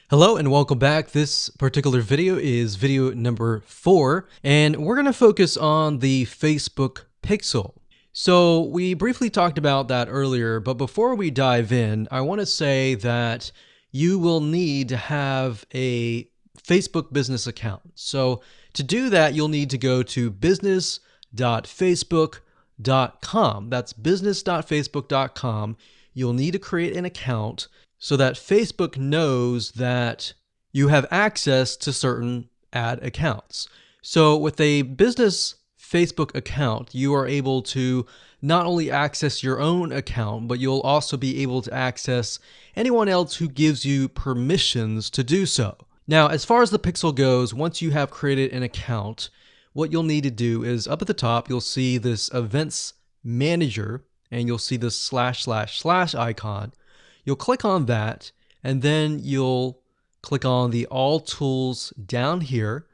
Hello and welcome back. This particular video is video number 4, and we're going to focus on the Facebook pixel. So we briefly talked about that earlier, but before we dive in, I want to say that you will need to have a Facebook business account. So to do that, you'll need to go to business.facebook.com. That's business.facebook.com. You'll need to create an account so that Facebook knows that you have access to certain ad accounts. So with a business Facebook account, you are able to not only access your own account, but you'll also be able to access anyone else who gives you permissions to do so. Now, as far as the pixel goes, once you have created an account, what you'll need to do is up at the top, you'll see this events manager, and you'll see this / icon. You'll click on that, and then you'll click on the all tools down here,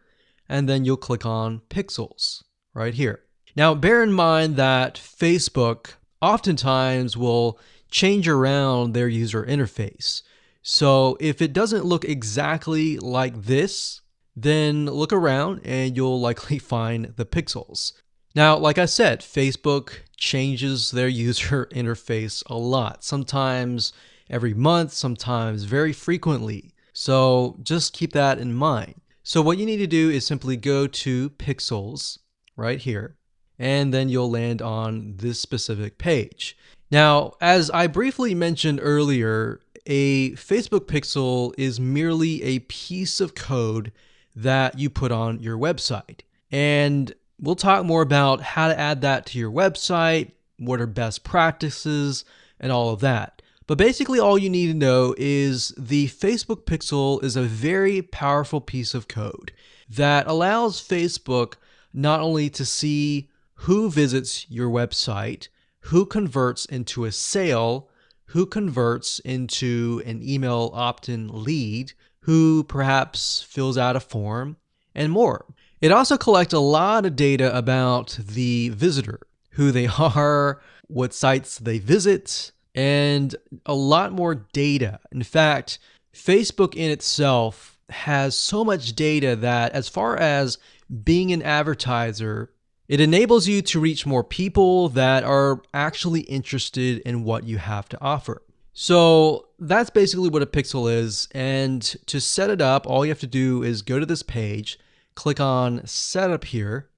and then you'll click on pixels right here. Now, bear in mind that Facebook oftentimes will change around their user interface. So if it doesn't look exactly like this, then look around and you'll likely find the pixels. Now, like I said, Facebook changes their user interface a lot. Sometimes every month, sometimes very frequently. So just keep that in mind. So what you need to do is simply go to pixels right here, and then you'll land on this specific page. Now, as I briefly mentioned earlier, a Facebook pixel is merely a piece of code that you put on your website. And we'll talk more about how to add that to your website, what are best practices, and all of that. But basically all you need to know is the Facebook pixel is a very powerful piece of code that allows Facebook not only to see who visits your website, who converts into a sale, who converts into an email opt-in lead, who perhaps fills out a form, and more. It also collects a lot of data about the visitor, who they are, what sites they visit, and a lot more data. In fact, Facebook in itself has so much data that as far as being an advertiser, it enables you to reach more people that are actually interested in what you have to offer. So that's basically what a pixel is. And to set it up, all you have to do is go to this page, click on Setup here,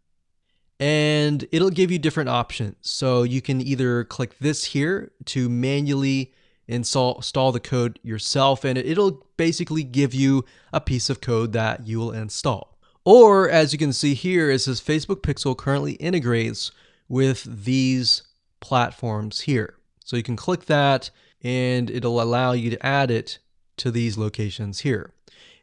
and it'll give you different options. So you can either click this here to manually install the code yourself, and it'll basically give you a piece of code that you will install. Or as you can see here, it says Facebook Pixel currently integrates with these platforms here. So you can click that and it'll allow you to add it to these locations here.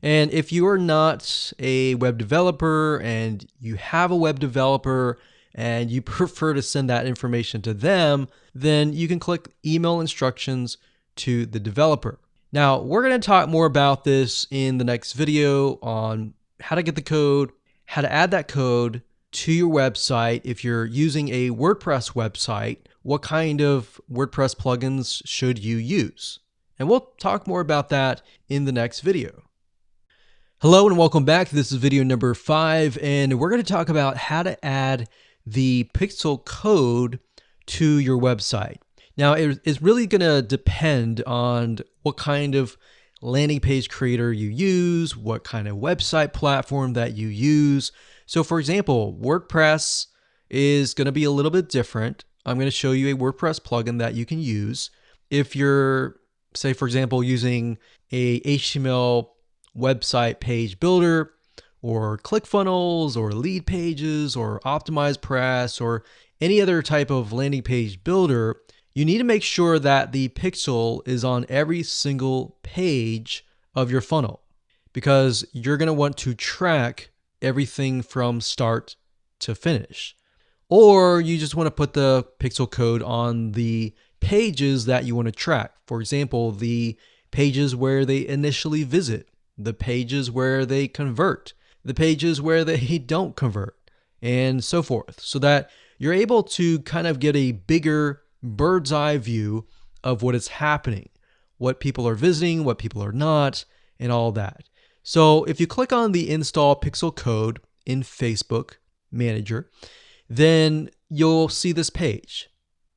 And if you are not a web developer and you have a web developer and you prefer to send that information to them, then you can click email instructions to the developer. Now, we're going to talk more about this in the next video on how to get the code, how to add that code to your website. If you're using a WordPress website, what kind of WordPress plugins should you use? And we'll talk more about that in the next video. Hello and welcome back. This is video number 5, and we're going to talk about how to add the pixel code to your website. Now, it's really going to depend on what kind of landing page creator you use, what kind of website platform that you use. So for example, WordPress is going to be a little bit different. I'm going to show you a WordPress plugin that you can use. If you're, say for example, using a HTML website page builder or ClickFunnels or Lead Pages or OptimizePress or any other type of landing page builder, you need to make sure that the pixel is on every single page of your funnel, because you're going to want to track everything from start to finish. Or you just want to put the pixel code on the pages that you want to track. For example, the pages where they initially visit, the pages where they convert, the pages where they don't convert, and so forth, so that you're able to kind of get a bigger bird's eye view of what is happening, what people are visiting, what people are not, and all that. So if you click on the install pixel code in Facebook Manager, then you'll see this page.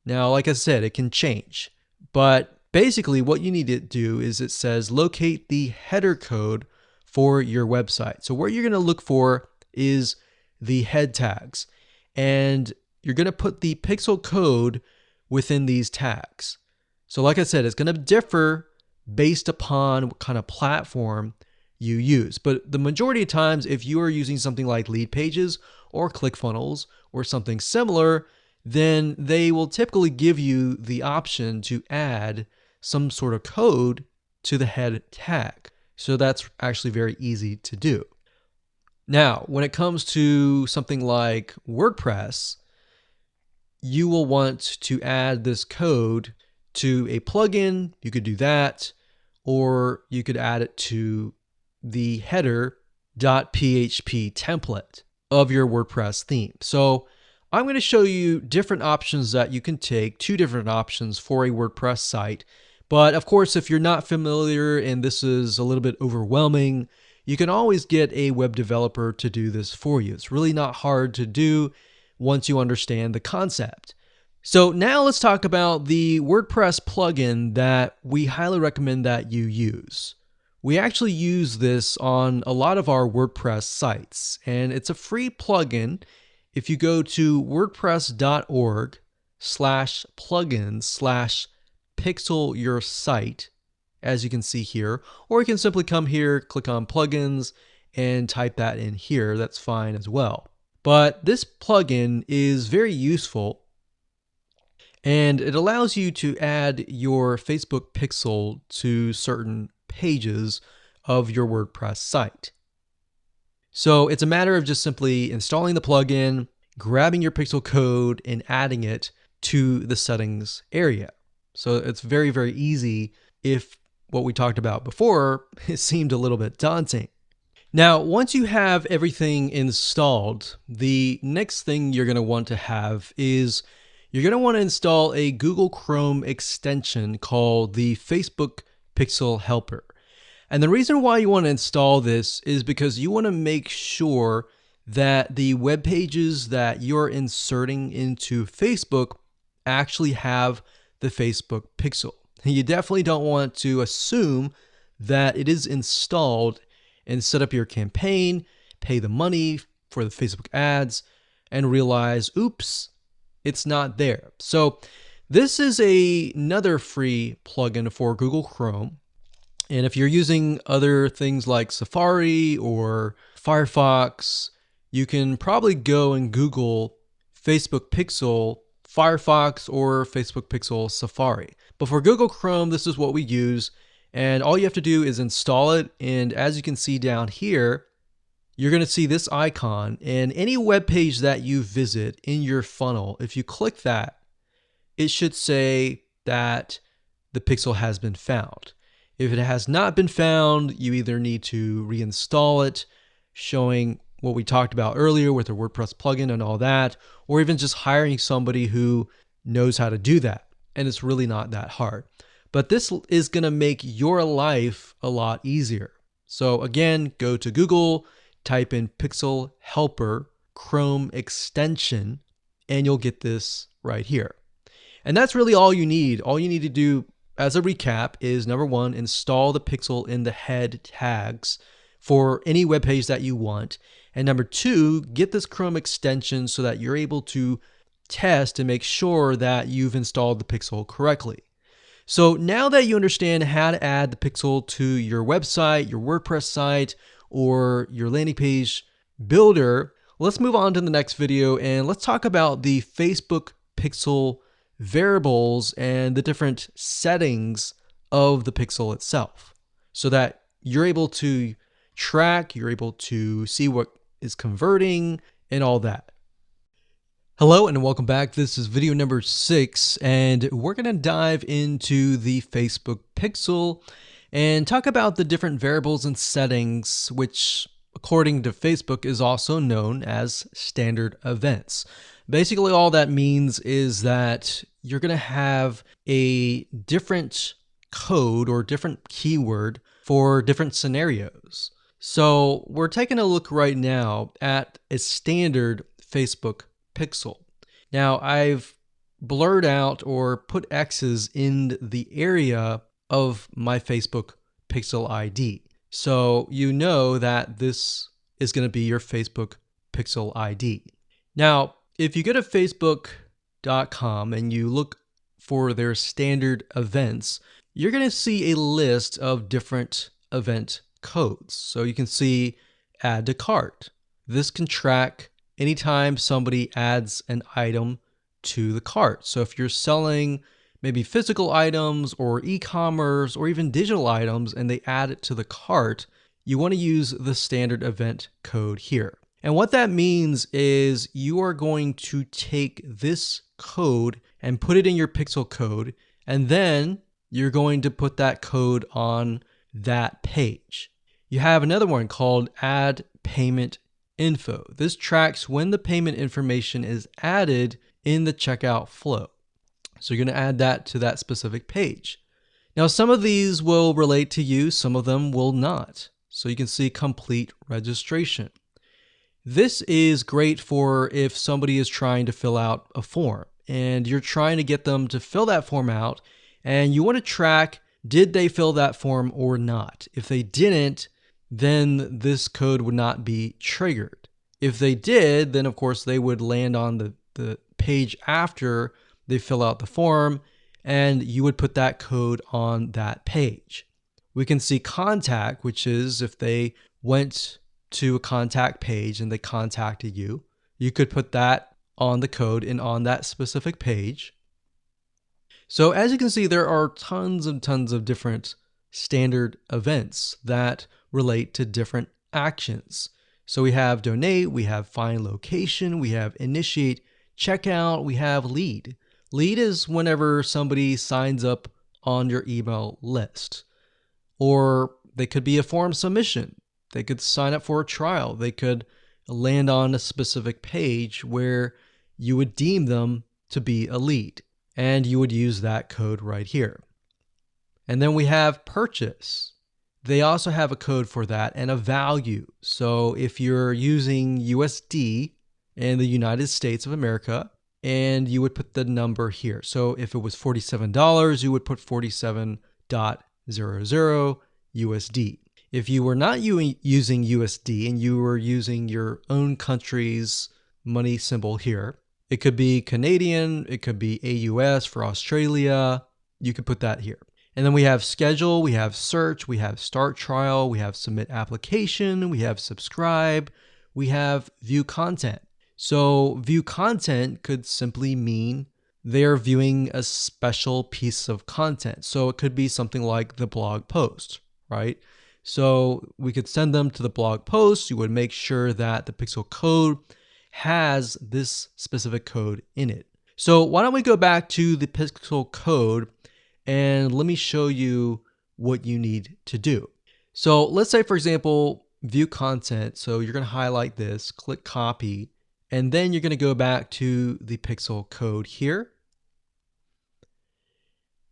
Now, like I said, it can change, but basically what you need to do is it says locate the header code for your website. So what you're going to look for is the head tags, and you're going to put the pixel code within these tags. So like I said, it's going to differ based upon what kind of platform you use. But the majority of times, if you are using something like Lead Pages or ClickFunnels or something similar, then they will typically give you the option to add some sort of code to the head tag. So that's actually very easy to do. Now, when it comes to something like WordPress, you will want to add this code to a plugin. You could do that, or you could add it to the header.php template of your WordPress theme. So I'm going to show you different options that you can take, 2 different options for a WordPress site. But of course, if you're not familiar and this is a little bit overwhelming, you can always get a web developer to do this for you. It's really not hard to do once you understand the concept. So now let's talk about the WordPress plugin that we highly recommend that you use. We actually use this on a lot of our WordPress sites, and it's a free plugin. If you go to wordpress.org/plugins/pixel your site, as you can see here, or you can simply come here, click on plugins, and type that in here. That's fine as well. But this plugin is very useful, and it allows you to add your Facebook pixel to certain pages of your WordPress site. So it's a matter of just simply installing the plugin, grabbing your pixel code, and adding it to the settings area. So it's very, very easy if what we talked about before, it seemed a little bit daunting. Now, once you have everything installed, the next thing you're going to want to have is you're going to want to install a Google Chrome extension called the Facebook Pixel Helper. And the reason why you want to install this is because you want to make sure that the web pages that you're inserting into Facebook actually have the Facebook pixel. You definitely don't want to assume that it is installed and set up your campaign, pay the money for the Facebook ads, and realize, oops, it's not there. So this is another free plugin for Google Chrome. And if you're using other things like Safari or Firefox, you can probably go and Google Facebook Pixel Firefox or Facebook Pixel Safari. But for Google Chrome, this is what we use. And all you have to do is install it. And as you can see down here, you're going to see this icon. And any web page that you visit in your funnel, if you click that, it should say that the pixel has been found. If it has not been found, you either need to reinstall it, showing what we talked about earlier with the WordPress plugin and all that, or even just hiring somebody who knows how to do that. And it's really not that hard. But this is going to make your life a lot easier. So again, go to Google, type in Pixel Helper Chrome extension, and you'll get this right here. And that's really all you need. All you need to do as a recap is, number 1, install the pixel in the head tags for any web page that you want. And number 2, get this Chrome extension so that you're able to test and make sure that you've installed the pixel correctly. So now that you understand how to add the pixel to your website, your WordPress site, or your landing page builder, let's move on to the next video and let's talk about the Facebook pixel variables and the different settings of the pixel itself so that you're able to track, you're able to see what is converting and all that. Hello and welcome back. This is video number 6, and we're going to dive into the Facebook pixel and talk about the different variables and settings, which according to Facebook is also known as standard events. Basically, all that means is that you're going to have a different code or different keyword for different scenarios. So we're taking a look right now at a standard Facebook pixel. Now I've blurred out or put X's in the area of my Facebook pixel ID. So you know that this is going to be your Facebook pixel ID. Now, if you go to facebook.com and you look for their standard events, you're going to see a list of different event codes. So you can see add to cart. This can track anytime somebody adds an item to the cart. So if you're selling maybe physical items or e-commerce or even digital items and they add it to the cart, you want to use the standard event code here. And what that means is you are going to take this code and put it in your pixel code, and then you're going to put that code on that page. You have another one called add payment info. This tracks when the payment information is added in the checkout flow. So you're going to add that to that specific page. Now, some of these will relate to you, some of them will not. So you can see complete registration. This is great for if somebody is trying to fill out a form and you're trying to get them to fill that form out and you want to track, did they fill that form or not? If they didn't, then this code would not be triggered. If they did, then of course they would land on the page after they fill out the form and you would put that code on that page. We can see contact, which is if they went to a contact page and they contacted you, you could put that on the code and on that specific page. So as you can see, there are tons and tons of different standard events that relate to different actions. So we have donate, we have find location, we have initiate checkout, we have lead. Lead is whenever somebody signs up on your email list. Or they could be a form submission. They could sign up for a trial. They could land on a specific page where you would deem them to be a lead. And you would use that code right here. And then we have purchase. They also have a code for that and a value. So if you're using USD in the United States of America, and you would put the number here. So if it was $47, you would put 47.00 USD. If you were not using USD and you were using your own country's money symbol here, it could be Canadian, it could be AUS for Australia, you could put that here. And then we have schedule, we have search, we have start trial, we have submit application, we have subscribe, we have view content. So view content could simply mean they're viewing a special piece of content. So it could be something like the blog post, right? So we could send them to the blog post. You would make sure that the pixel code has this specific code in it. So why don't we go back to the pixel code and let me show you what you need to do. So let's say, for example, view content. So you're going to highlight this, click copy, and then you're going to go back to the pixel code here.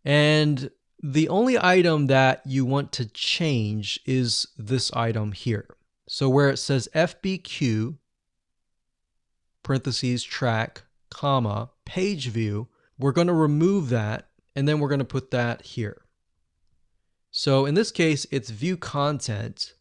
And the only item that you want to change is this item here. So where it says FBQ, parentheses, track, comma, page view, we're going to remove that and then we're going to put that here. So in this case, it's view content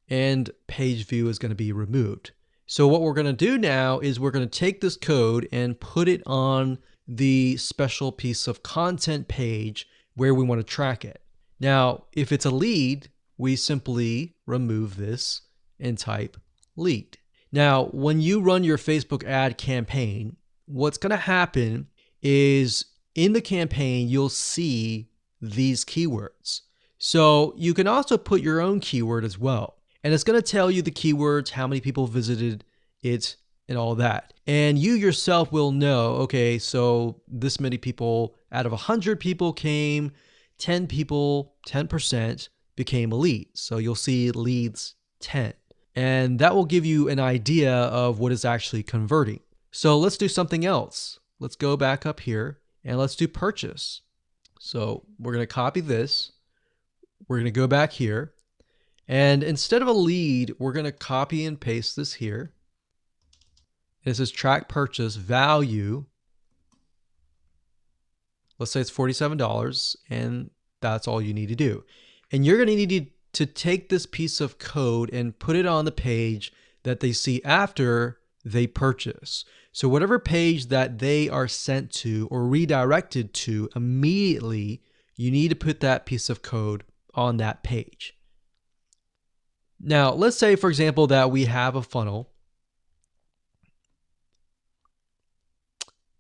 and page view is going to be removed. So what we're going to do now is we're going to take this code and put it on the special piece of content page where we want to track it. Now, if it's a lead, we simply remove this and type lead. Now, when you run your Facebook ad campaign, what's going to happen is in the campaign, you'll see these keywords. So you can also put your own keyword as well. And it's going to tell you the keywords, how many people visited it, and all that. And you yourself will know, okay, so this many people out of 100 people came, 10 people, 10% became a lead. So you'll see leads 10. And that will give you an idea of what is actually converting. So let's do something else. Let's go back up here and let's do purchase. So we're going to copy this. we're going to go back here. And instead of a lead, we're going to copy and paste this here. This is track purchase value. Let's say it's $47, and that's all you need to do. And you're going to need to take this piece of code and put it on the page that they see after they purchase. So whatever page that they are sent to or redirected to immediately, you need to put that piece of code on that page. Now, let's say, for example, that we have a funnel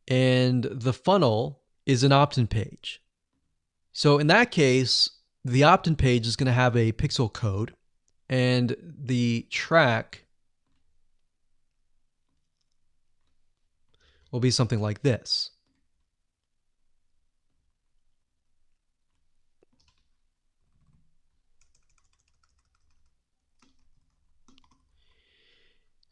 and the funnel is an opt-in page. So in that case, the opt-in page is going to have a pixel code, and the track will be something like this.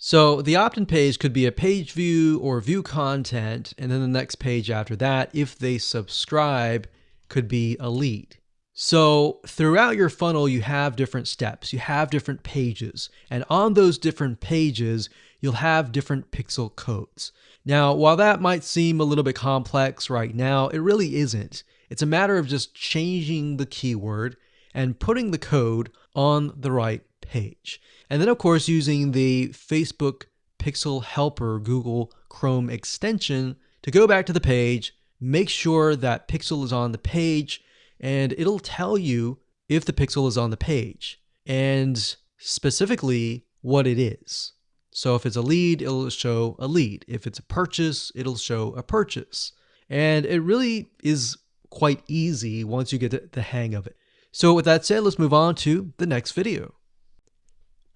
So the opt-in page could be a page view or view content, and then the next page after that, if they subscribe, could be a lead. So throughout your funnel, you have different steps, you have different pages, and on those different pages, you'll have different pixel codes. Now, while that might seem a little bit complex right now, it really isn't. It's a matter of just changing the keyword and putting the code on the right page. And then, of course, using the Facebook Pixel Helper Google Chrome extension to go back to the page, make sure that pixel is on the page, and it'll tell you if the pixel is on the page and specifically what it is. So if it's a lead, it'll show a lead. If it's a purchase, it'll show a purchase. And it really is quite easy once you get the hang of it. So with that said, let's move on to the next video.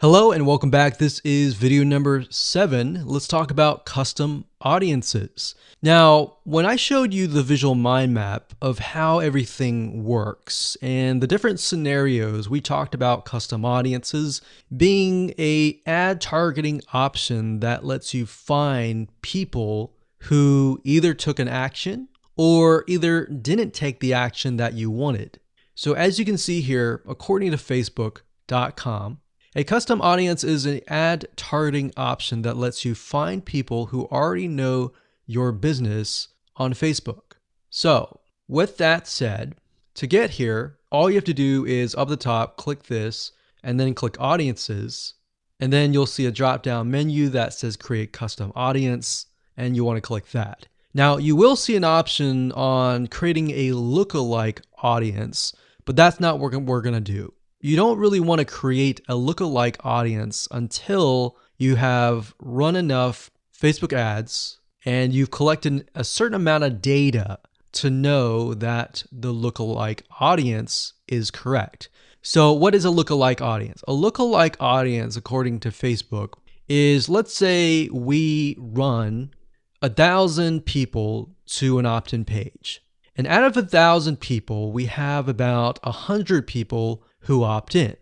Hello and welcome back. This is video number 7. Let's talk about custom audiences. Now, when I showed you the visual mind map of how everything works and the different scenarios, we talked about custom audiences being an ad targeting option that lets you find people who either took an action or either didn't take the action that you wanted. So as you can see here, according to Facebook.com, a custom audience is an ad targeting option that lets you find people who already know your business on Facebook. So with that said, to get here, all you have to do is up the top, click this, and then click audiences. And then you'll see a drop-down menu that says create custom audience, and you want to click that. Now you will see an option on creating a lookalike audience, but that's not what we're going to do. You don't really want to create a lookalike audience until you have run enough Facebook ads and you've collected a certain amount of data to know that the lookalike audience is correct. So what is a lookalike audience? A lookalike audience, according to Facebook, is, let's say we run 1,000 people to an opt-in page. And out of 1,000 people, we have about 100 people who opt in.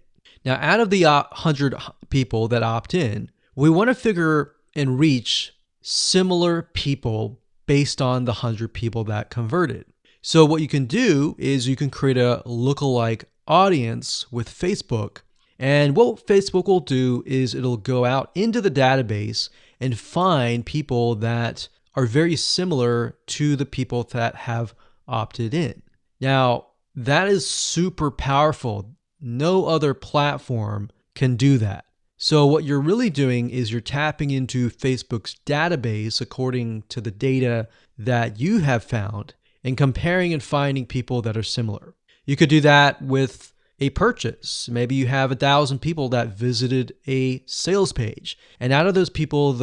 Now, out of the 100 people that opt in, we want to figure and reach similar people based on the 100 people that converted. So what you can do is you can create a lookalike audience with Facebook. And what Facebook will do is it'll go out into the database and find people that are very similar to the people that have opted in. Now, that is super powerful. No other platform can do that. So what you're really doing is you're tapping into Facebook's database according to the data that you have found and comparing and finding people that are similar. You could do that with a purchase. Maybe you have 1,000 people that visited a sales page. And out of those people,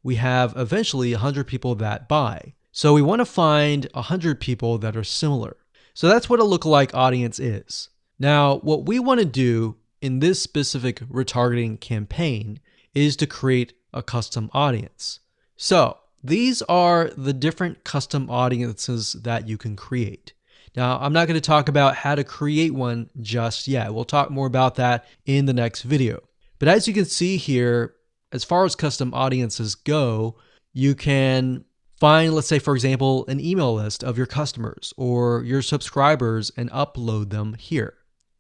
we have eventually 100 people that buy. So we want to find 100 people that are similar. So that's what a lookalike audience is. Now, what we want to do in this specific retargeting campaign is to create a custom audience. So these are the different custom audiences that you can create. Now, I'm not going to talk about how to create one just yet. We'll talk more about that in the next video. But as you can see here, as far as custom audiences go, you can find, let's say, for example, an email list of your customers or your subscribers and upload them here.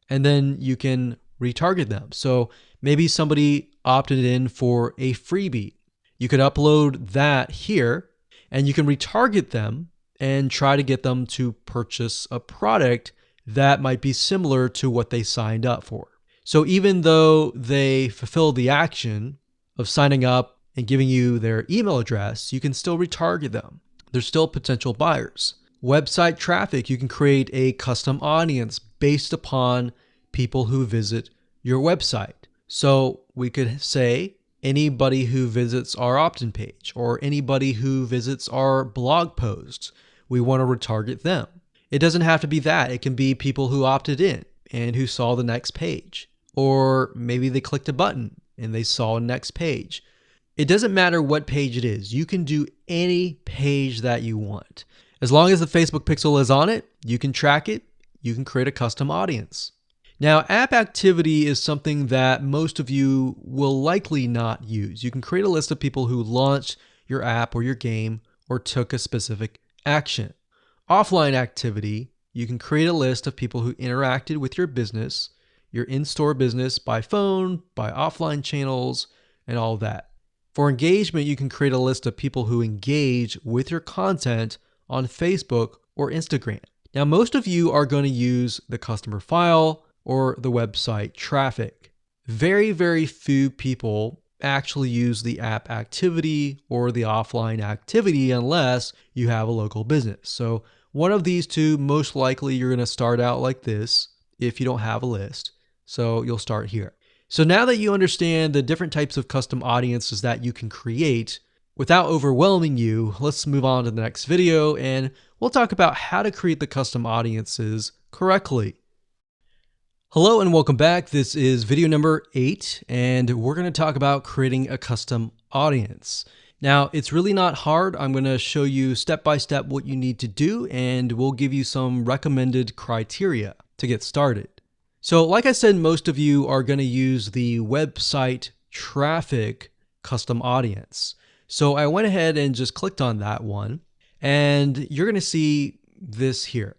and then you can retarget them. So maybe somebody opted in for a freebie. You could upload that here and you can retarget them and try to get them to purchase a product that might be similar to what they signed up for. So even though they fulfill the action of signing up and giving you their email address, you can still retarget them. They're still potential buyers. Website traffic, you can create a custom audience based upon people who visit your website. So we could say anybody who visits our opt-in page or anybody who visits our blog posts, we want to retarget them. It doesn't have to be that. It can be people who opted in and who saw the next page. Or maybe they clicked a button and they saw a next page. It doesn't matter what page it is. You can do any page that you want. As long as the Facebook pixel is on it, you can track it, you can create a custom audience. Now, app activity is something that most of you will likely not use. You can create a list of people who launched your app or your game or took a specific action. Offline activity, you can create a list of people who interacted with your business, your in-store business by phone, by offline channels, and all that. For engagement, you can create a list of people who engage with your content on Facebook or Instagram. Now, most of you are going to use the customer file or the website traffic. Very, very few people actually use the app activity or the offline activity unless you have a local business. So one of these two, most likely you're going to start out like this if you don't have a list. So you'll start here. So now that you understand the different types of custom audiences that you can create, without overwhelming you, let's move on to the next video and we'll talk about how to create the custom audiences correctly. Hello and welcome back. This is video number 8 and we're going to talk about creating a custom audience. Now, it's really not hard. I'm going to show you step by step what you need to do and we'll give you some recommended criteria to get started. So like I said, most of you are going to use the website traffic custom audience. So I went ahead and just clicked on that one and you're going to see this here.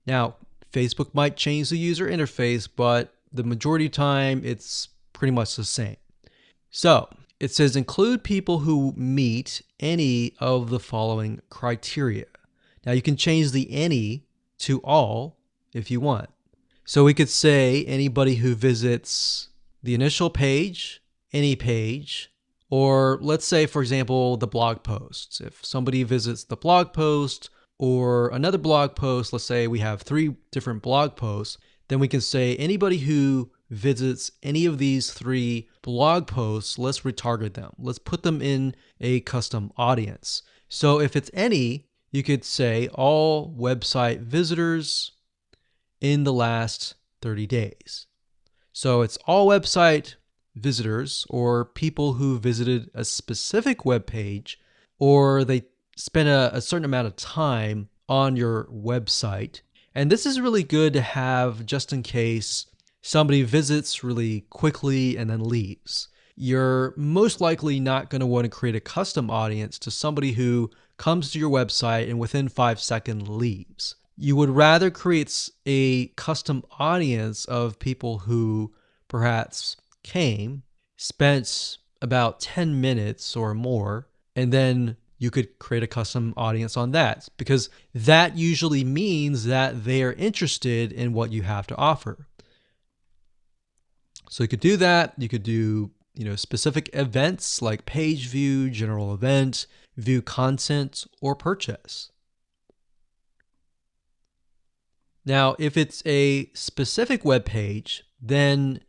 Now, Facebook might change the user interface, but the majority of the time it's pretty much the same. So it says include people who meet any of the following criteria. Now you can change the any to all if you want. So we could say anybody who visits the initial page, any page, or let's say, for example, the blog posts. If somebody visits the blog post or another blog post, let's say we have 3 different blog posts, then we can say anybody who visits any of these 3 blog posts, let's retarget them. Let's put them in a custom audience. So if it's any, you could say all website visitors in the last 30 days. So it's all website visitors or people who visited a specific web page or they spent a certain amount of time on your website. And this is really good to have just in case somebody visits really quickly and then leaves. You're most likely not going to want to create a custom audience to somebody who comes to your website and within 5 seconds leaves. You would rather create a custom audience of people who perhaps came, spent about 10 minutes or more, and then you could create a custom audience on that because that usually means that they are interested in what you have to offer. So you could do that. You could do, specific events like page view, general event, view content, or purchase. Now, if it's a specific web page, then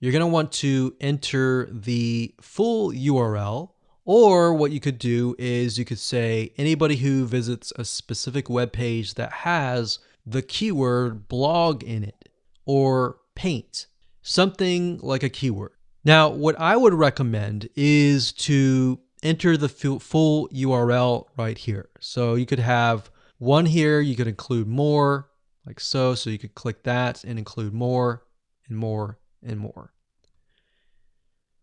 you're going to want to enter the full URL, or what you could do is you could say anybody who visits a specific web page that has the keyword blog in it or paint, something like a keyword. Now, what I would recommend is to enter the full URL right here. So you could have one here, you could include more, like so. So you could click that and include more and more and more.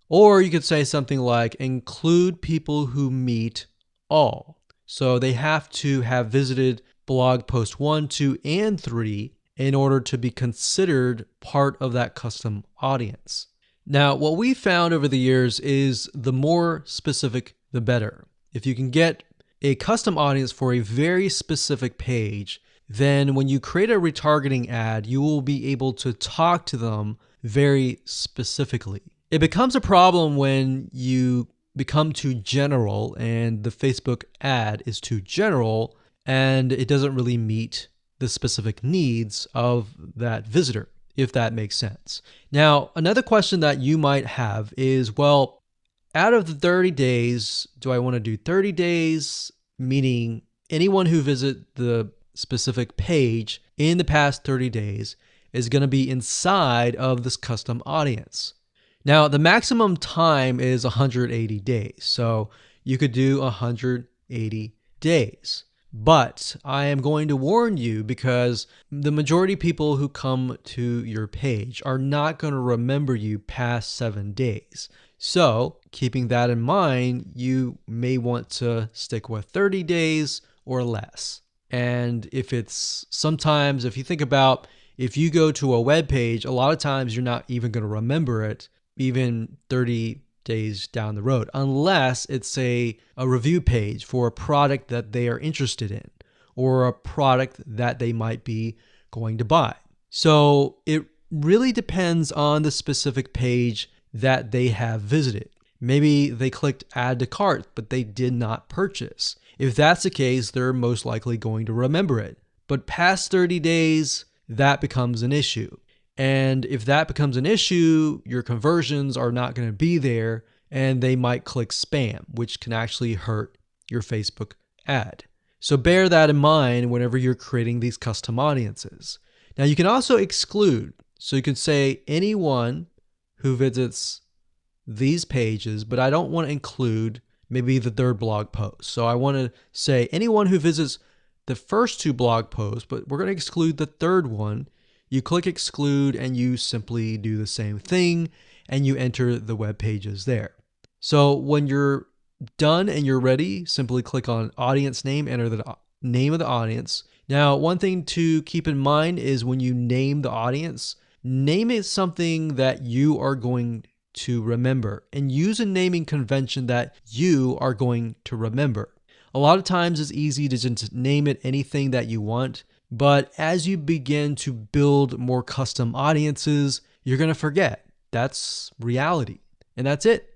Or you could say something like include people who meet all. So they have to have visited blog post 1, 2, and 3 in order to be considered part of that custom audience. Now, what we found over the years is the more specific, the better. If you can get a custom audience for a very specific page, then when you create a retargeting ad, you will be able to talk to them very specifically. It becomes a problem when you become too general and the Facebook ad is too general and it doesn't really meet the specific needs of that visitor, if that makes sense. Now, another question that you might have is, well, out of the 30 days, do I want to do 30 days, meaning anyone who visit the specific page in the past 30 days is going to be inside of this custom audience? Now, the maximum time is 180 days, so you could do 180 days. But I am going to warn you because the majority of people who come to your page are not going to remember you past 7 days. So, keeping that in mind, you may want to stick with 30 days or less. And if you think about if you go to a web page, a lot of times you're not even going to remember it even 30 days down the road, unless it's a review page for a product that they are interested in or a product that they might be going to buy. So it really depends on the specific page that they have visited. Maybe they clicked add to cart, but they did not purchase. If that's the case, they're most likely going to remember it. But past 30 days, that becomes an issue. And if that becomes an issue, your conversions are not going to be there and they might click spam, which can actually hurt your Facebook ad. So bear that in mind whenever you're creating these custom audiences. Now you can also exclude. So you can say anyone who visits these pages, but I don't want to include maybe the third blog post. So I want to say anyone who visits the first 2 blog posts, but we're going to exclude the third one. You click exclude and you simply do the same thing and you enter the web pages there. So when you're done and you're ready, simply click on audience name, enter the name of the audience. Now, one thing to keep in mind is when you name the audience, name it something that you are going to remember and use a naming convention that you are going to remember. A lot of times it's easy to just name it anything that you want. But as you begin to build more custom audiences, you're going to forget. That's reality. And that's it.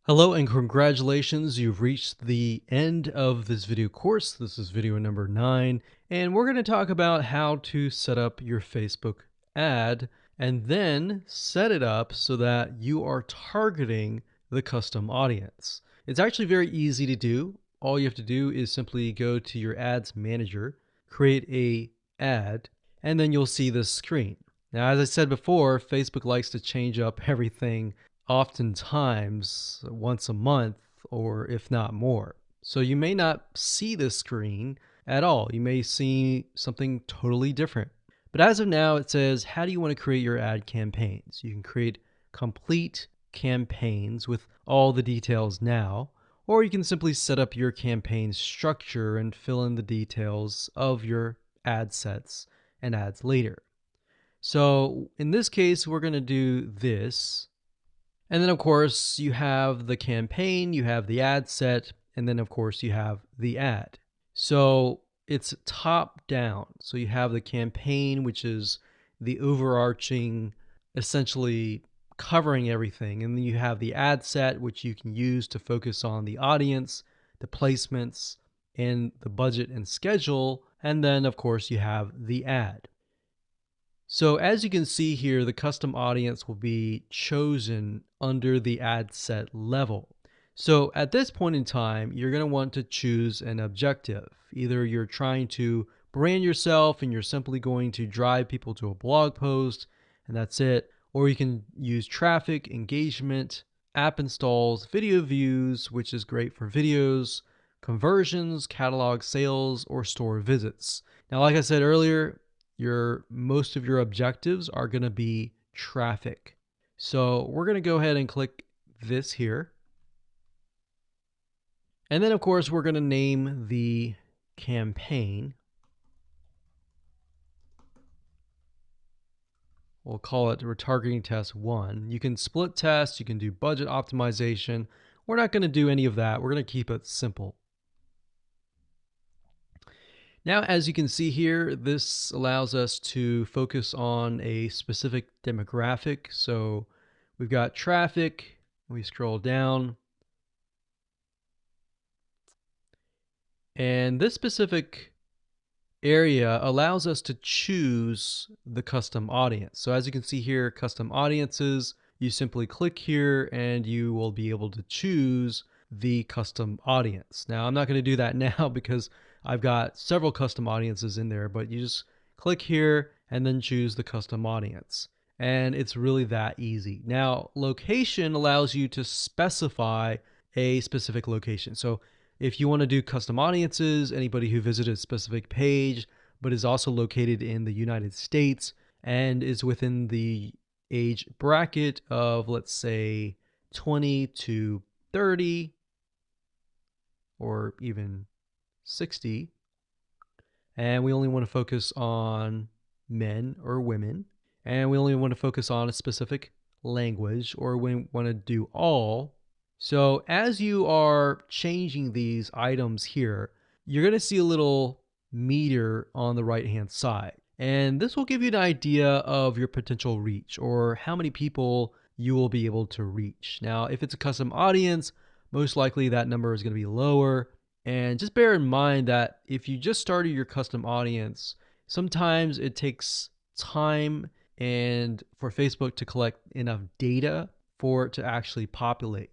Hello and congratulations. You've reached the end of this video course. This is video number 9. And we're going to talk about how to set up your Facebook ad and then set it up so that you are targeting the custom audience. It's actually very easy to do. All you have to do is simply go to your ads manager, create a ad, and then you'll see this screen. Now, as I said before, Facebook likes to change up everything oftentimes once a month, or if not more. So you may not see this screen at all. You may see something totally different. But as of now, it says, how do you want to create your ad campaigns? You can create complete campaigns with all the details now, or you can simply set up your campaign structure and fill in the details of your ad sets and ads later. So in this case, we're going to do this. And then of course you have the campaign, you have the ad set, and then of course you have the ad. So it's top down. So you have the campaign, which is the overarching, essentially covering everything. And then you have the ad set, which you can use to focus on the audience, the placements, and the budget and schedule. And then of course you have the ad. So as you can see here, the custom audience will be chosen under the ad set level. So at this point in time, you're going to want to choose an objective. Either you're trying to brand yourself and you're simply going to drive people to a blog post and that's it. Or you can use traffic, engagement, app installs, video views, which is great for videos, conversions, catalog sales, or store visits. Now, like I said earlier, most of your objectives are going to be traffic. So we're going to go ahead and click this here. And then of course, we're going to name the campaign. We'll call it retargeting test 1. You can split test, you can do budget optimization. We're not going to do any of that. We're going to keep it simple. Now, as you can see here, this allows us to focus on a specific demographic. So we've got traffic. We scroll down. And this specific area allows us to choose the custom audience. So as you can see here, custom audiences, you simply click here and you will be able to choose the custom audience. Now, I'm not going to do that now because I've got several custom audiences in there, but you just click here and then choose the custom audience. And it's really that easy. Now, location allows you to specify a specific location. So if you want to do custom audiences, anybody who visited a specific page, but is also located in the United States and is within the age bracket of, let's say, 20 to 30 or even 60, and we only want to focus on men or women, and we only want to focus on a specific language, or we want to do all. So as you are changing these items here, you're going to see a little meter on the right hand side. And this will give you an idea of your potential reach or how many people you will be able to reach. Now, if it's a custom audience, most likely that number is going to be lower. And just bear in mind that if you just started your custom audience, sometimes it takes time and for Facebook to collect enough data for it to actually populate.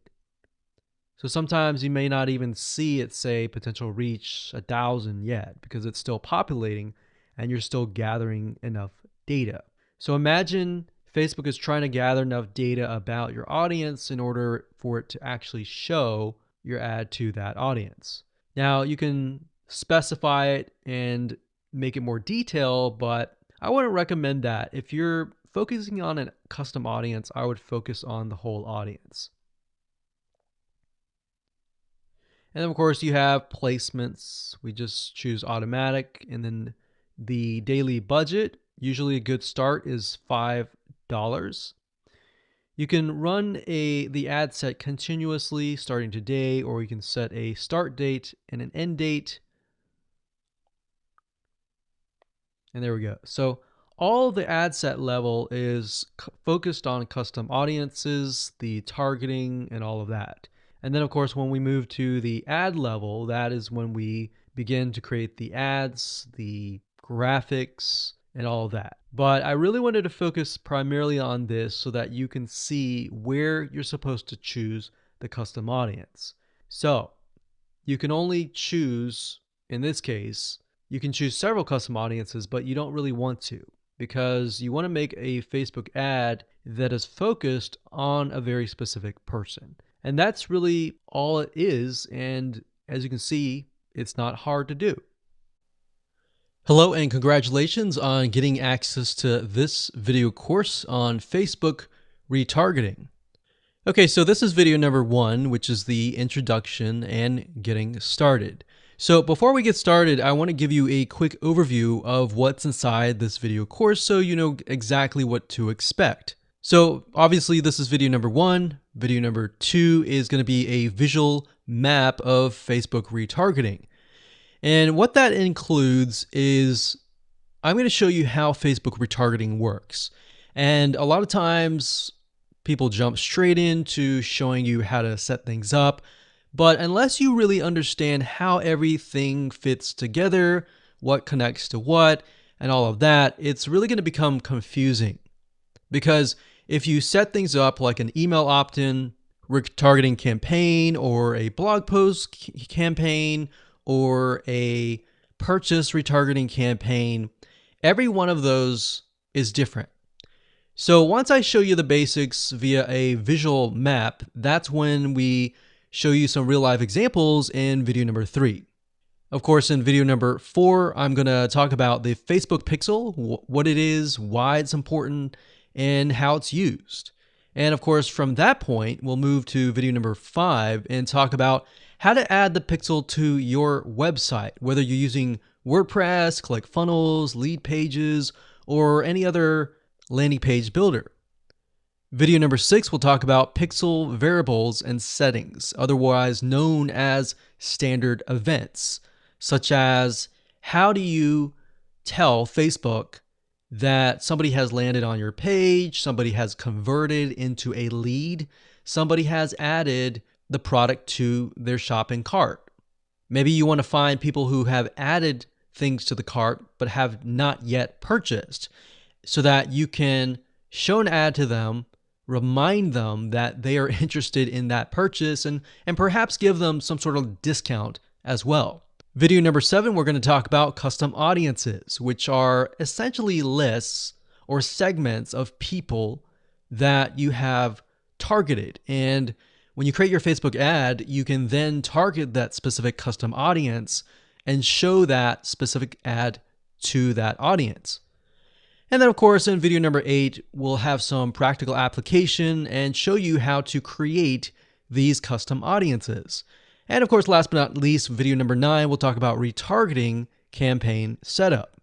So sometimes you may not even see it say potential reach 1,000 yet because it's still populating and you're still gathering enough data. So imagine Facebook is trying to gather enough data about your audience in order for it to actually show your ad to that audience. Now you can specify it and make it more detailed, but I wouldn't recommend that. If you're focusing on a custom audience, I would focus on the whole audience. And then of course you have placements. We just choose automatic, and then the daily budget, usually a good start is $5. You can run the ad set continuously starting today, or you can set a start date and an end date. And there we go. So all the ad set level is focused on custom audiences, the targeting, and all of that. And then of course, when we move to the ad level, that is when we begin to create the ads, the graphics, and all of that. But I really wanted to focus primarily on this so that you can see where you're supposed to choose the custom audience. So you can only choose, in this case, you can choose several custom audiences, but you don't really want to, because you want to make a Facebook ad that is focused on a very specific person. And that's really all it is. And as you can see, it's not hard to do. Hello and congratulations on getting access to this video course on Facebook retargeting. Okay, so this is video number 1, which is the introduction and getting started. So before we get started, I want to give you a quick overview of what's inside this video course so you know exactly what to expect. So obviously this is video number 1. Video number 2 is going to be a visual map of Facebook retargeting. And what that includes is I'm going to show you how Facebook retargeting works. And a lot of times people jump straight into showing you how to set things up. But unless you really understand how everything fits together, what connects to what, and all of that, it's really going to become confusing. Because if you set things up like an email opt-in retargeting campaign or a blog post campaign or a purchase retargeting campaign, every one of those is different. So once I show you the basics via a visual map, that's when we show you some real life examples in video number 3. Of course, in video number 4, I'm going to talk about the Facebook pixel, what it is, why it's important, and how it's used. And of course, from that point, we'll move to video number 5 and talk about how to add the pixel to your website, whether you're using WordPress, ClickFunnels, Lead Pages, or any other landing page builder. Video number 6, we'll talk about pixel variables and settings, otherwise known as standard events, such as how do you tell Facebook that somebody has landed on your page, somebody has converted into a lead, somebody has added the product to their shopping cart. Maybe you want to find people who have added things to the cart but have not yet purchased, so that you can show an ad to them, remind them that they are interested in that purchase, and perhaps give them some sort of discount as well. Video number 7, we're going to talk about custom audiences, which are essentially lists or segments of people that you have targeted. And when you create your Facebook ad, you can then target that specific custom audience and show that specific ad to that audience. And then, of course, in video number 8, we'll have some practical application and show you how to create these custom audiences. And of course, last but not least, video number 9, we'll talk about retargeting campaign setup.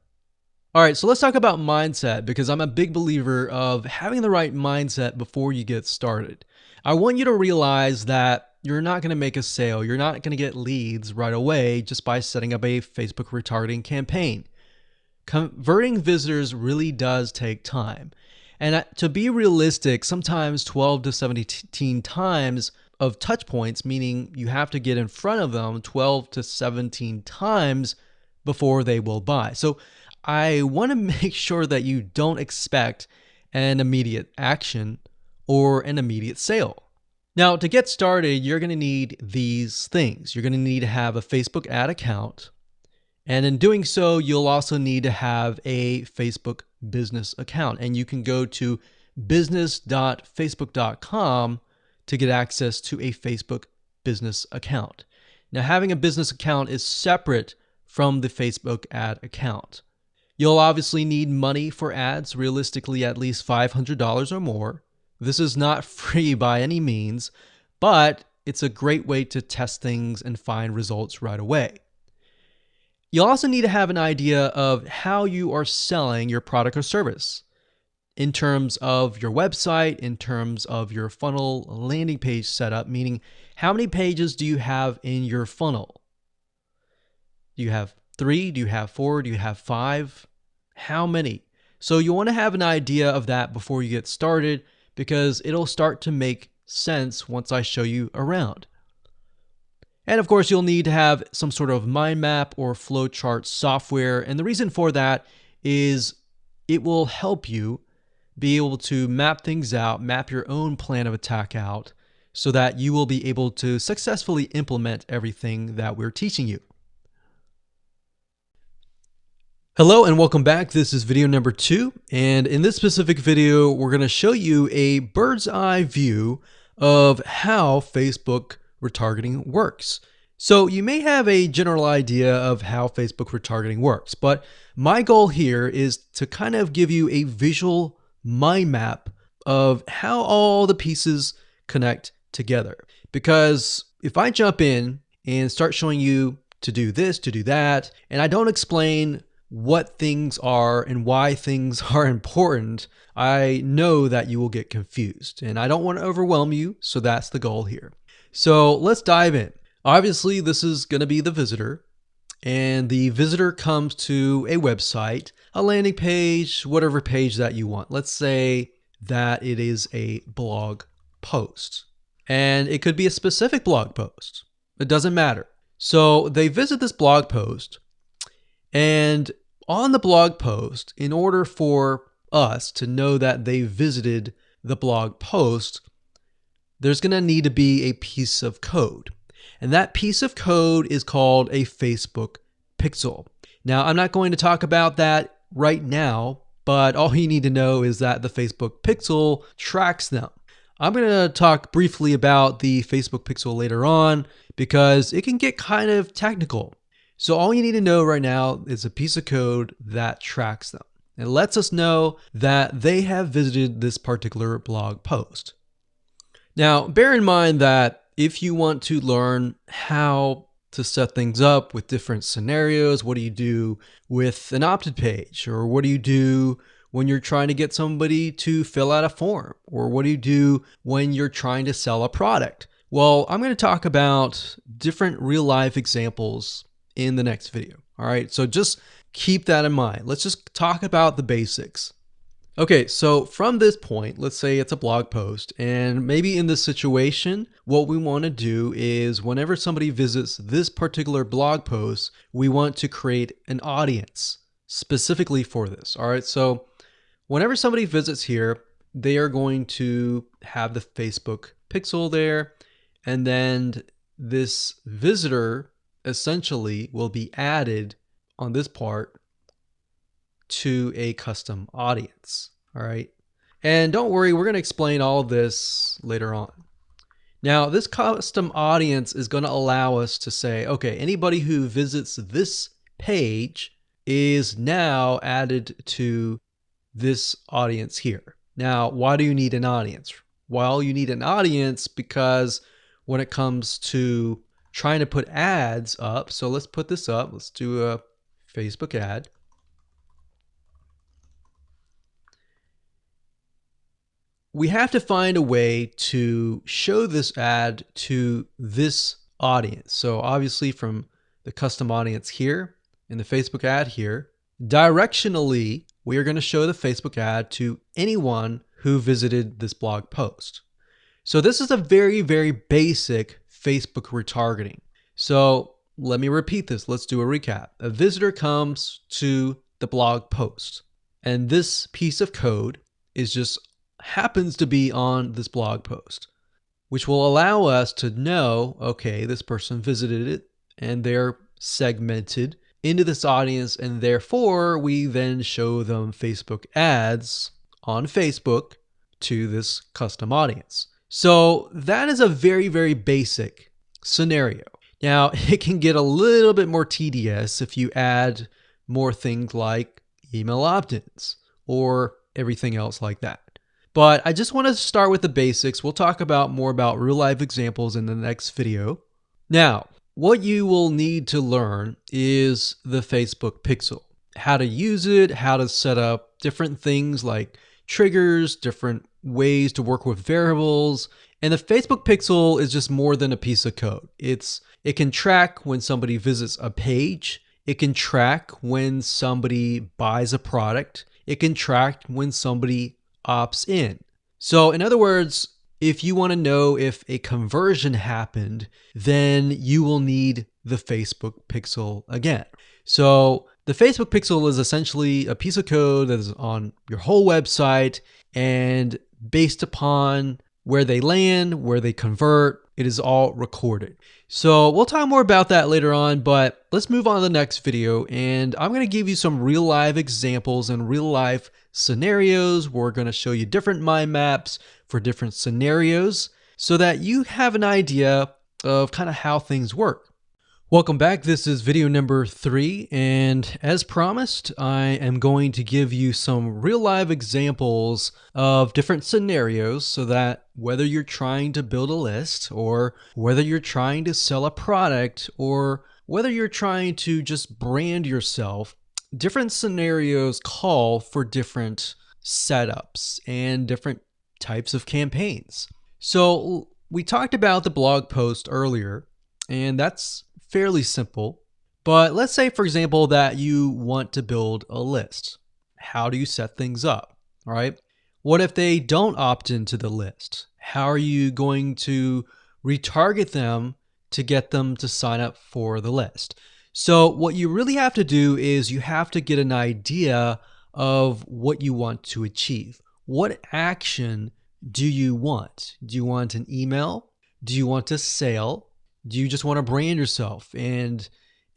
All right, so let's talk about mindset, because I'm a big believer of having the right mindset before you get started. I want you to realize that you're not going to make a sale. You're not going to get leads right away just by setting up a Facebook retargeting campaign. Converting visitors really does take time. And to be realistic, sometimes 12 to 17 times of touch points, meaning you have to get in front of them 12 to 17 times before they will buy. So I want to make sure that you don't expect an immediate action or an immediate sale. Now, to get started, you're going to need these things. You're going to need to have a Facebook ad account. And in doing so, you'll also need to have a Facebook business account. And you can go to business.facebook.com to get access to a Facebook business account. Now, having a business account is separate from the Facebook ad account. You'll obviously need money for ads, realistically at least $500 or more. This is not free by any means, but it's a great way to test things and find results right away. You'll also need to have an idea of how you are selling your product or service in terms of your website, in terms of your funnel landing page setup, meaning how many pages do you have in your funnel? Do you have 3? Do you have 4? Do you have 5? How many? So you want to have an idea of that before you get started, because it'll start to make sense once I show you around. And of course, you'll need to have some sort of mind map or flowchart software. And the reason for that is it will help you be able to map things out, map your own plan of attack out, so that you will be able to successfully implement everything that we're teaching you. Hello and welcome back. This is video number 2. And in this specific video, we're going to show you a bird's eye view of how Facebook retargeting works. So you may have a general idea of how Facebook retargeting works, but my goal here is to kind of give you a visual mind map of how all the pieces connect together. Because if I jump in and start showing you to do this, to do that, and I don't explain what things are and why things are important, I know that you will get confused, and I don't want to overwhelm you, so that's the goal here. So let's dive in. Obviously, this is going to be the visitor, and the visitor comes to a website, a landing page, whatever page that you want. Let's say that it is a blog post, and it could be a specific blog post. It doesn't matter. So they visit this blog post, and on the blog post, in order for us to know that they visited the blog post, there's going to need to be a piece of code. And that piece of code is called a Facebook pixel. Now, I'm not going to talk about that right now, but all you need to know is that the Facebook pixel tracks them. I'm going to talk briefly about the Facebook pixel later on because it can get kind of technical. So all you need to know right now is a piece of code that tracks them. It lets us know that they have visited this particular blog post. Now, bear in mind that if you want to learn how to set things up with different scenarios, what do you do with an opted page? Or what do you do when you're trying to get somebody to fill out a form? Or what do you do when you're trying to sell a product? Well, I'm going to talk about different real life examples in the next video. All right, so just keep that in mind. Let's just talk about the basics. Okay, so from this point, let's say it's a blog post, and maybe in this situation, what we want to do is whenever somebody visits this particular blog post, we want to create an audience specifically for this. All right, so whenever somebody visits here, they are going to have the Facebook pixel there, and then this visitor essentially will be added on this part to a custom audience. All right. And don't worry, we're going to explain all of this later on. Now, this custom audience is going to allow us to say, okay, anybody who visits this page is now added to this audience here. Now, why do you need an audience? Well, you need an audience because when it comes to trying to put ads up, so let's put this up. Let's do a Facebook ad. We have to find a way to show this ad to this audience. So obviously from the custom audience here in the Facebook ad here, directionally, we are going to show the Facebook ad to anyone who visited this blog post. So this is a very, very basic Facebook retargeting. So let me repeat this. Let's do a recap. A visitor comes to the blog post, and this piece of code is just happens to be on this blog post, which will allow us to know, okay, this person visited it and they're segmented into this audience, and therefore we then show them Facebook ads on Facebook to this custom audience. So that is a very, very basic scenario. Now, it can get a little bit more tedious if you add more things like email opt-ins or everything else like that. But I just want to start with the basics. We'll talk about more about real life examples in the next video. Now, what you will need to learn is the Facebook pixel, how to use it, how to set up different things like triggers, different ways to work with variables. And the Facebook pixel is just more than a piece of code. It can track when somebody visits a page. It can track when somebody buys a product. It can track when somebody opts in. So in other words, if you want to know if a conversion happened, then you will need the Facebook pixel again. So the Facebook pixel is essentially a piece of code that is on your whole website, and based upon where they land, where they convert, it is all recorded. So we'll talk more about that later on, but let's move on to the next video, and I'm going to give you some real life examples and real life scenarios. We're going to show you different mind maps for different scenarios so that you have an idea of kind of how things work. Welcome back. This is video number 3, and as promised, I am going to give you some real life examples of different scenarios so that whether you're trying to build a list, or whether you're trying to sell a product, or whether you're trying to just brand yourself, different scenarios call for different setups and different types of campaigns. So we talked about the blog post earlier, and that's fairly simple. But let's say, for example, that you want to build a list. How do you set things up? All right. What if they don't opt into the list? How are you going to retarget them to get them to sign up for the list? So what you really have to do is you have to get an idea of what you want to achieve. What action do you want? Do you want an email? Do you want a sale? Do you just want to brand yourself and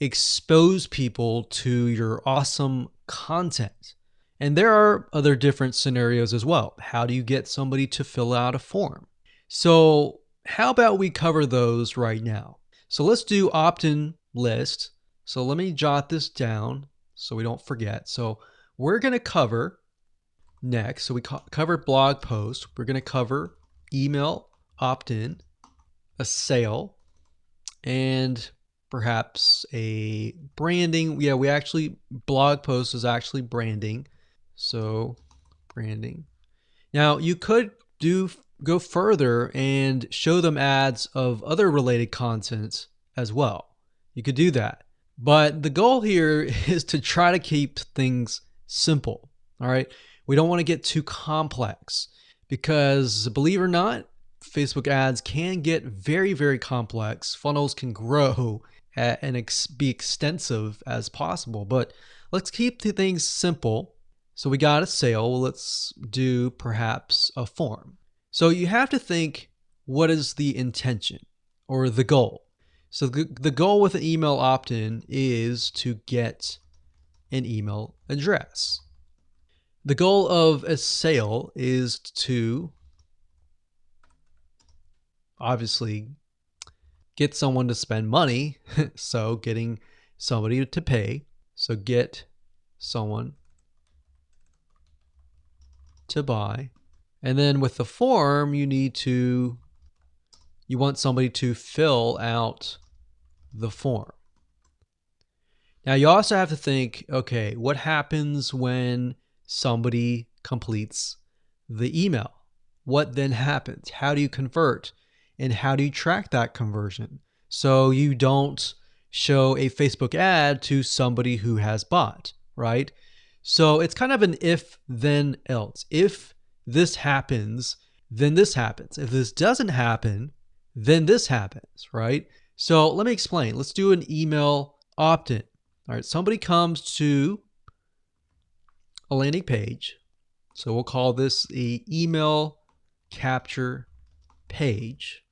expose people to your awesome content? And there are other different scenarios as well. How do you get somebody to fill out a form? So how about we cover those right now? So let's do opt-in list. So let me jot this down so we don't forget. So we're going to cover next. So we covered blog post. We're going to cover email opt-in, a sale, and perhaps a branding. Yeah, blog post is actually branding. So branding. Now you could go further and show them ads of other related content as well. You could do that. But the goal here is to try to keep things simple. All right. We don't want to get too complex because, believe it or not, Facebook ads can get very, very complex. Funnels can grow and be extensive as possible. But let's keep the things simple. So we got a sale. Let's do perhaps a form. So you have to think, what is the intention or the goal? So the goal with an email opt-in is to get an email address. The goal of a sale is to obviously get someone to spend money. So getting somebody to pay. So get someone to buy. And then with the form, you want somebody to fill out the form. Now you also have to think, okay, what happens when somebody completes the email? What then happens? How do you convert? And how do you track that conversion? So you don't show a Facebook ad to somebody who has bought, right? So it's kind of an if, then, else. If this happens, then this happens. If this doesn't happen, then this happens, right? So let me explain. Let's do an email opt-in. All right, somebody comes to a landing page. So we'll call this the email capture page.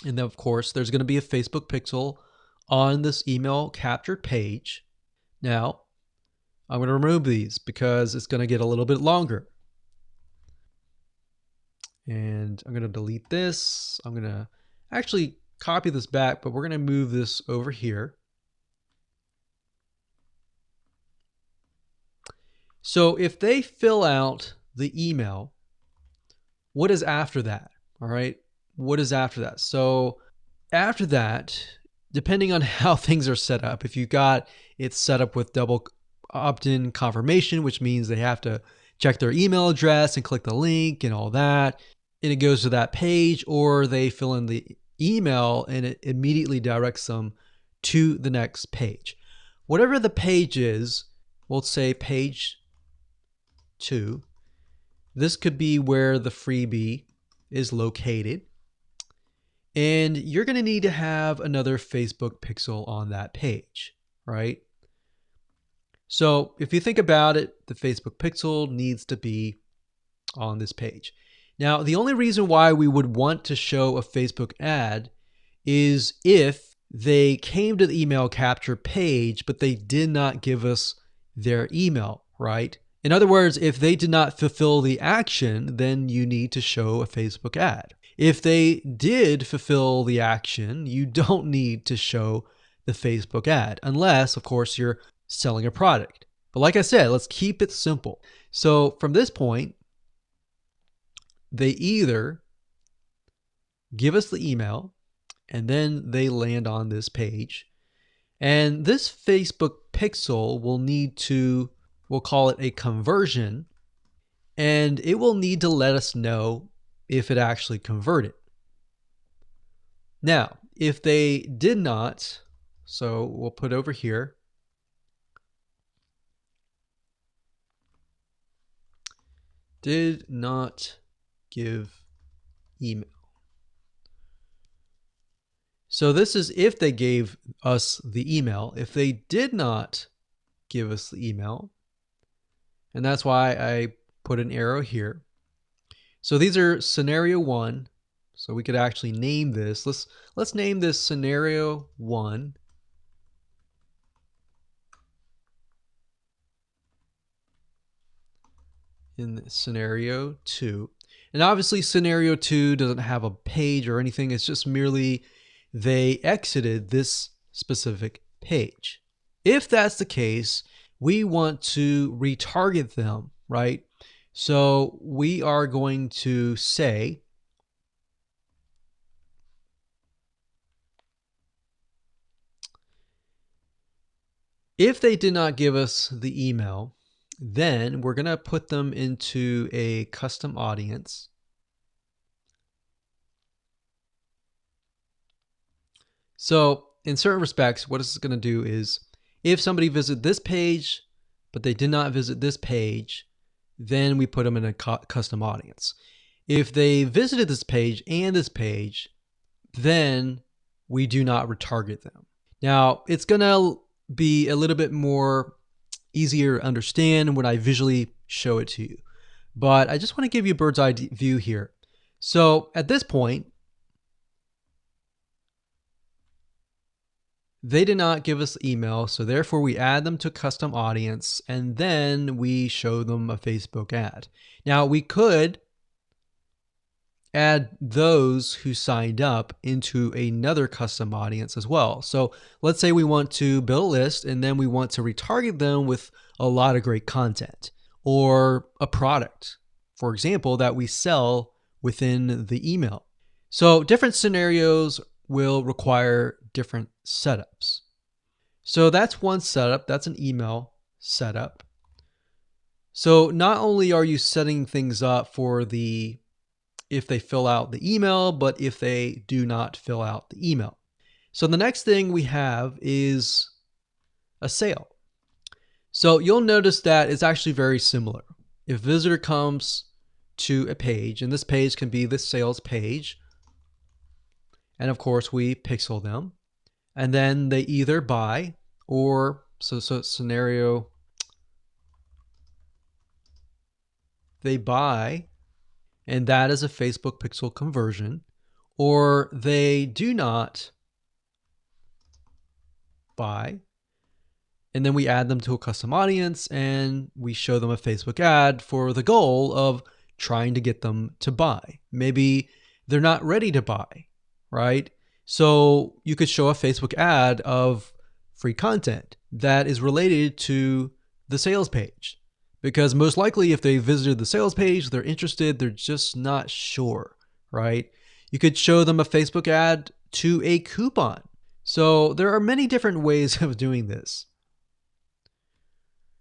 And then, of course, there's going to be a Facebook pixel on this email captured page. Now, I'm going to remove these because it's going to get a little bit longer. And I'm going to delete this. I'm going to actually copy this back, but we're going to move this over here. So if they fill out the email, what is after that? All right. What is after that? So after that, depending on how things are set up, if you've got it set up with double opt-in confirmation, which means they have to check their email address and click the link and all that, and it goes to that page, or they fill in the email and it immediately directs them to the next page. Whatever the page is, we'll say page 2. This could be where the freebie is located. And you're going to need to have another Facebook pixel on that page, right? So if you think about it, the Facebook pixel needs to be on this page. Now, the only reason why we would want to show a Facebook ad is if they came to the email capture page, but they did not give us their email, right? In other words, if they did not fulfill the action, then you need to show a Facebook ad. If they did fulfill the action, you don't need to show the Facebook ad, unless, of course, you're selling a product. But like I said, let's keep it simple. So from this point, they either give us the email and then they land on this page. And this Facebook pixel will need to, we'll call it a conversion, and it will need to let us know if it actually converted. Now, if they did not, so we'll put over here, did not give email. So this is if they gave us the email. If they did not give us the email, and that's why I put an arrow here. So these are scenario 1. So we could actually name this. Let's name this scenario 1. In scenario 2. And obviously scenario 2 doesn't have a page or anything. It's just merely they exited this specific page. If that's the case, we want to retarget them, right? So we are going to say, if they did not give us the email Then we're going to put them into a custom audience. So in certain respects, what it's going to do is if somebody visited this page, but they did not visit this page, then we put them in a custom audience. If they visited this page and this page, then we do not retarget them. Now, it's going to be a little bit more easier to understand when I visually show it to you, but I just want to give you a bird's eye view here. So at this point, they did not give us email, so therefore we add them to custom audience, and then we show them a Facebook ad. Now, we could add those who signed up into another custom audience as well. So let's say we want to build a list and then we want to retarget them with a lot of great content or a product, for example, that we sell within the email. So different scenarios will require different setups. So that's one setup. That's an email setup. So not only are you setting things up for if they fill out the email, but if they do not fill out the email. So the next thing we have is a sale. So you'll notice that it's actually very similar. If a visitor comes to a page, and this page can be the sales page, and of course we pixel them, and then they either buy or, so scenario, they buy, and that is a Facebook pixel conversion, or they do not buy, and then we add them to a custom audience and we show them a Facebook ad for the goal of trying to get them to buy. Maybe they're not ready to buy, right? So you could show a Facebook ad of free content that is related to the sales page. Because most likely if they visited the sales page, they're interested, they're just not sure, right? You could show them a Facebook ad to a coupon. So there are many different ways of doing this.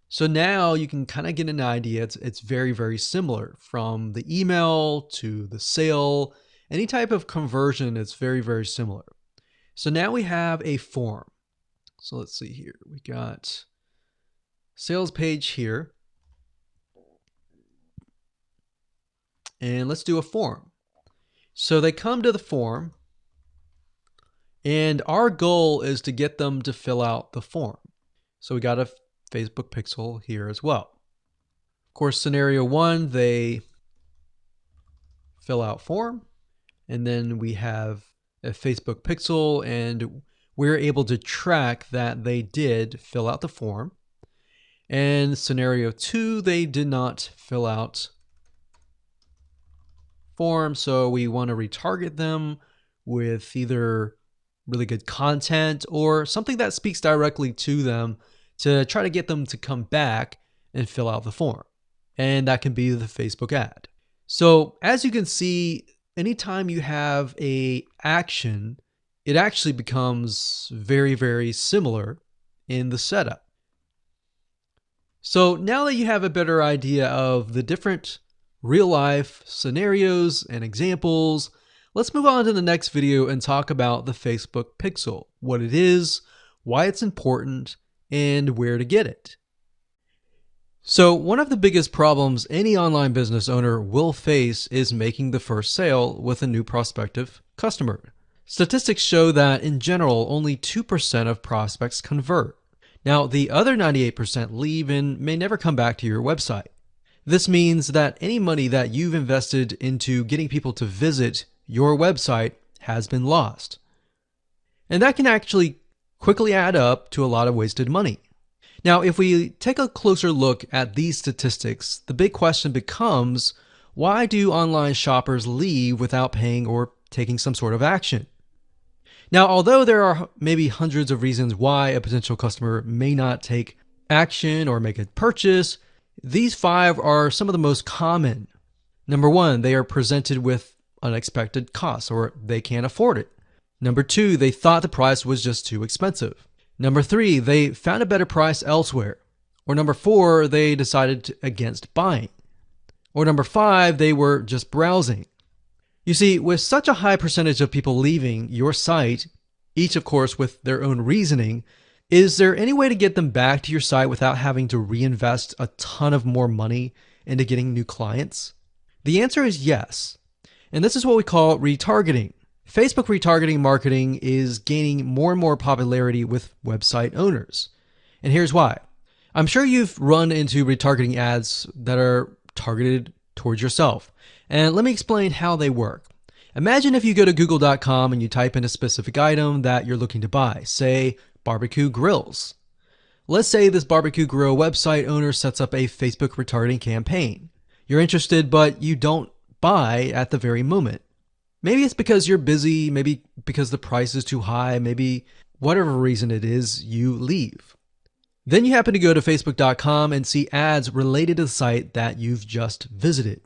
So now you can kind of get an idea. It's very, very similar from the email to the sale. Any type of conversion, it's very, very similar. So now we have a form. So let's see here. We got sales page here. And let's do a form. So they come to the form, and our goal is to get them to fill out the form. So we got a Facebook pixel here as well. Of course, scenario one, they fill out form, and then we have a Facebook pixel, and we're able to track that they did fill out the form. And scenario two, they did not fill out form, so we want to retarget them with either really good content or something that speaks directly to them to try to get them to come back and fill out the form. And that can be the Facebook ad. So as you can see, anytime you have an action, it actually becomes very, very similar in the setup. So now that you have a better idea of the different real life scenarios and examples, let's move on to the next video and talk about the Facebook pixel, what it is, why it's important, and where to get it. So one of the biggest problems any online business owner will face is making the first sale with a new prospective customer. Statistics show that in general, only 2% of prospects convert. Now, the other 98% leave and may never come back to your website. This means that any money that you've invested into getting people to visit your website has been lost. And that can actually quickly add up to a lot of wasted money. Now, if we take a closer look at these statistics, the big question becomes, why do online shoppers leave without paying or taking some sort of action? Now, although there are maybe hundreds of reasons why a potential customer may not take action or make a purchase, these 5 are some of the most common. Number 1, they are presented with unexpected costs or they can't afford it. Number 2, they thought the price was just too expensive. Number 3, they found a better price elsewhere. Or number 4, they decided against buying. Or number 5, they were just browsing. You see, with such a high percentage of people leaving your site, each of course with their own reasoning, is there any way to get them back to your site without having to reinvest a ton of more money into getting new clients? The answer is yes. And this is what we call retargeting. Facebook retargeting marketing is gaining more and more popularity with website owners. And here's why. I'm sure you've run into retargeting ads that are targeted towards yourself. And let me explain how they work. Imagine if you go to google.com and you type in a specific item that you're looking to buy, say barbecue grills. Let's say this barbecue grill website owner sets up a Facebook retargeting campaign. You're interested, but you don't buy at the very moment. Maybe it's because you're busy, maybe because the price is too high, maybe whatever reason it is, you leave. Then you happen to go to facebook.com and see ads related to the site that you've just visited.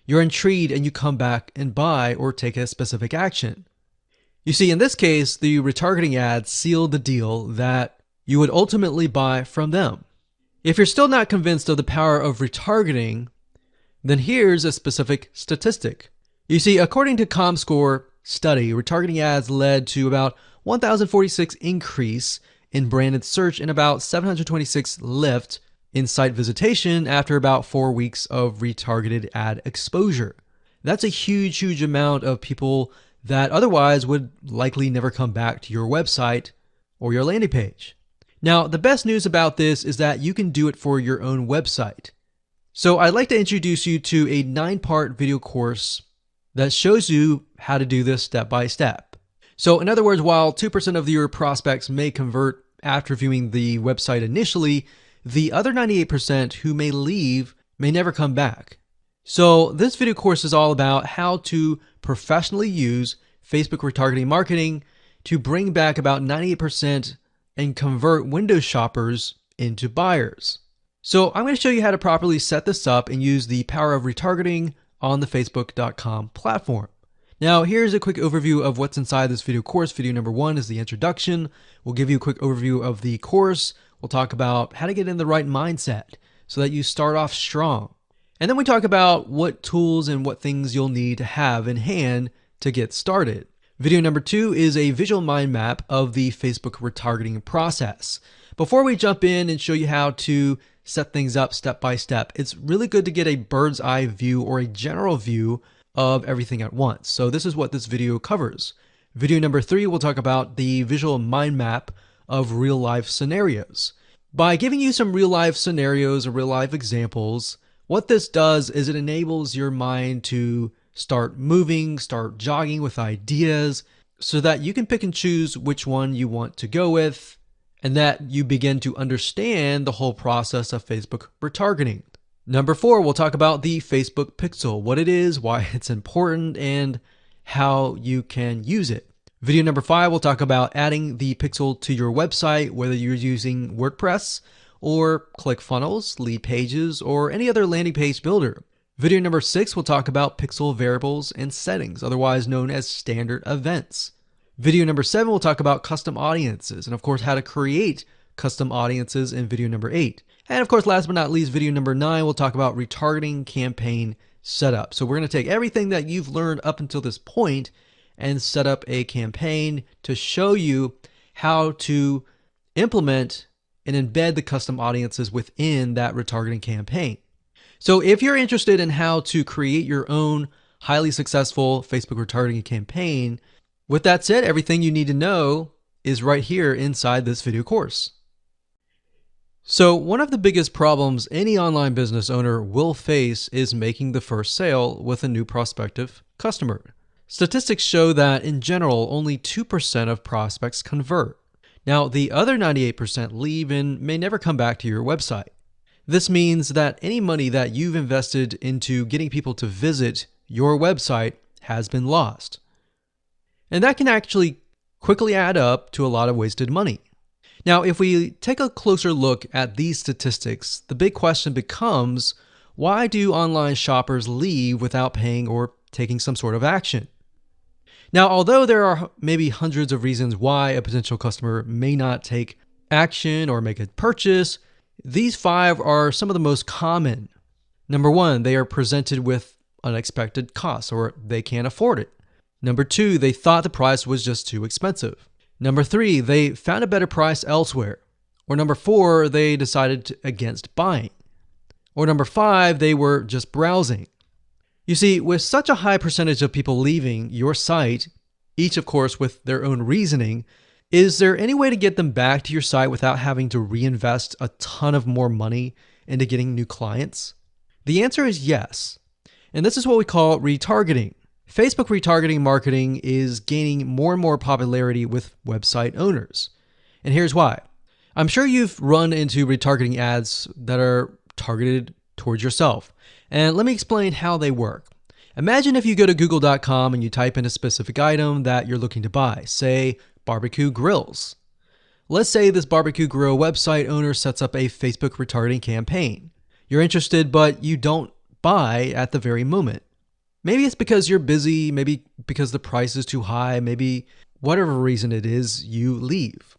You're intrigued and you come back and buy or take a specific action. You see, in this case, the retargeting ads sealed the deal that you would ultimately buy from them. If you're still not convinced of the power of retargeting, then here's a specific statistic. You see, according to ComScore study, retargeting ads led to about 1,046 increase in branded search and about 726 lift in site visitation after about 4 weeks of retargeted ad exposure. That's a huge amount of people that otherwise would likely never come back to your website or your landing page. Now, the best news about this is that you can do it for your own website. So I'd like to introduce you to a 9-part video course that shows you how to do this step by step. So in other words, while 2% of your prospects may convert after viewing the website initially, the other 98% who may leave may never come back. So this video course is all about how to professionally use Facebook retargeting marketing to bring back about 98% and convert window shoppers into buyers. So I'm going to show you how to properly set this up and use the power of retargeting on the facebook.com platform. Now, here's a quick overview of what's inside this video course. Video number 1 is the introduction. We'll give you a quick overview of the course. We'll talk about how to get in the right mindset so that you start off strong. And then we talk about what tools and what things you'll need to have in hand to get started. Video number 2 is a visual mind map of the Facebook retargeting process. Before we jump in and show you how to set things up step by step, it's really good to get a bird's eye view or a general view of everything at once. So this is what this video covers. Video number 3 will talk about the visual mind map of real life scenarios. By giving you some real life scenarios or real life examples, what this does is it enables your mind to start moving, start jogging with ideas so that you can pick and choose which one you want to go with and that you begin to understand the whole process of Facebook retargeting. Number 4, we'll talk about the Facebook pixel, what it is, why it's important, and how you can use it. Video number 5, we'll talk about adding the pixel to your website, whether you're using WordPress or ClickFunnels, Lead Pages, or any other landing page builder. Video number 6, we'll talk about pixel variables and settings, otherwise known as standard events. Video number 7, we'll talk about custom audiences, and of course how to create custom audiences in video number 8. And of course, last but not least, video number 9, we'll talk about retargeting campaign setup. So we're going to take everything that you've learned up until this point and set up a campaign to show you how to implement and embed the custom audiences within that retargeting campaign. So if you're interested in how to create your own highly successful Facebook retargeting campaign, with that said, everything you need to know is right here inside this video course. So one of the biggest problems any online business owner will face is making the first sale with a new prospective customer. Statistics show that in general, only 2% of prospects convert. Now, the other 98% leave and may never come back to your website. This means that any money that you've invested into getting people to visit your website has been lost. And that can actually quickly add up to a lot of wasted money. Now, if we take a closer look at these statistics, the big question becomes, why do online shoppers leave without paying or taking some sort of action? Now, although there are maybe hundreds of reasons why a potential customer may not take action or make a purchase, These 5 are some of the most common. Number 1, they are presented with unexpected costs, or they can't afford it. Number 2, they thought the price was just too expensive. Number 3, they found a better price elsewhere. Or number 4, they decided against buying. Or number 5, they were just browsing. You see, with such a high percentage of people leaving your site, each of course with their own reasoning, is there any way to get them back to your site without having to reinvest a ton of more money into getting new clients? The answer is yes. And this is what we call retargeting. Facebook retargeting marketing is gaining more and more popularity with website owners. And here's why. I'm sure you've run into retargeting ads that are targeted towards yourself. And let me explain how they work. Imagine if you go to google.com and you type in a specific item that you're looking to buy, say barbecue grills. Let's say this barbecue grill website owner sets up a Facebook retargeting campaign. You're interested, but you don't buy at the very moment. Maybe it's because you're busy, maybe because the price is too high, maybe whatever reason it is, you leave.